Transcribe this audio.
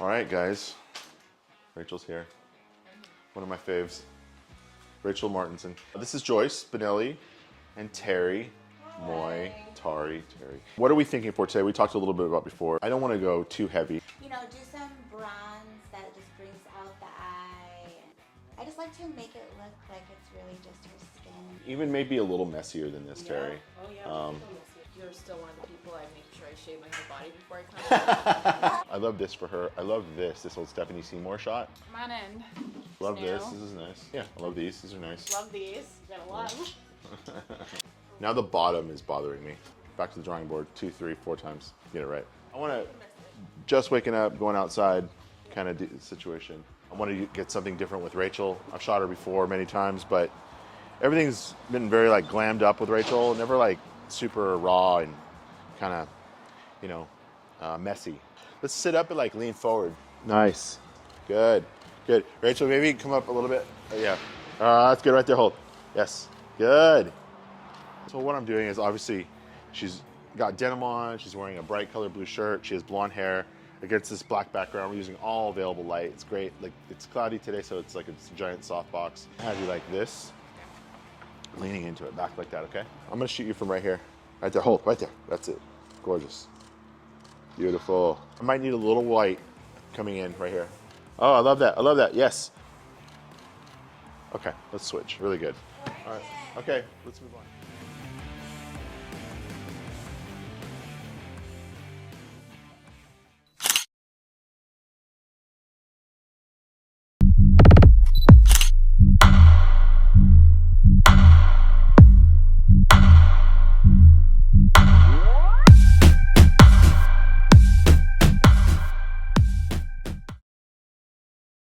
right, guys. Rachel's here. One of my faves. Rachel Mortenson. This is Joyce, Bonelli, and Taary Moy. Taary. What are we thinking for today? We talked a little bit about before. I don't want to go too heavy. You know, do some bronze that just brings out the eye. I just like to make it look like it's really just her skin. Even maybe a little messier than this, Taary. Oh yeah. You're still one of the people I make sure I shave my whole body before I come. I love this for her. I love this old Stephanie Seymour shot. Come on in. Love this. This is nice. Yeah, I love these. These are nice. Love these. Got a lot. Now the bottom is bothering me. Back to the drawing board 2, 3, 4 times. Get it right. I want to just waking up, going outside kind of situation. I want to get something different with Rachel. I've shot her before many times, but everything's been very like glammed up with Rachel. Never like super raw and kind of, you know, messy. Let's sit up and like lean forward. Nice. Good. Good. Rachel, maybe come up a little bit. Yeah. That's good right there. Hold. Yes. Good. So what I'm doing is obviously she's got denim on. She's wearing a bright color blue shirt. She has blonde hair against this black background. We're using all available light. It's great. Like it's cloudy today, so it's like a giant softbox. Have you like this, leaning into it, back like that, okay? I'm gonna shoot you from right here. Right there, hold, right there. That's it. Gorgeous. Beautiful. I might need a little white coming in right here. Oh, I love that. I love that. Yes. Okay, let's switch. Really good. All right. Okay, let's move on.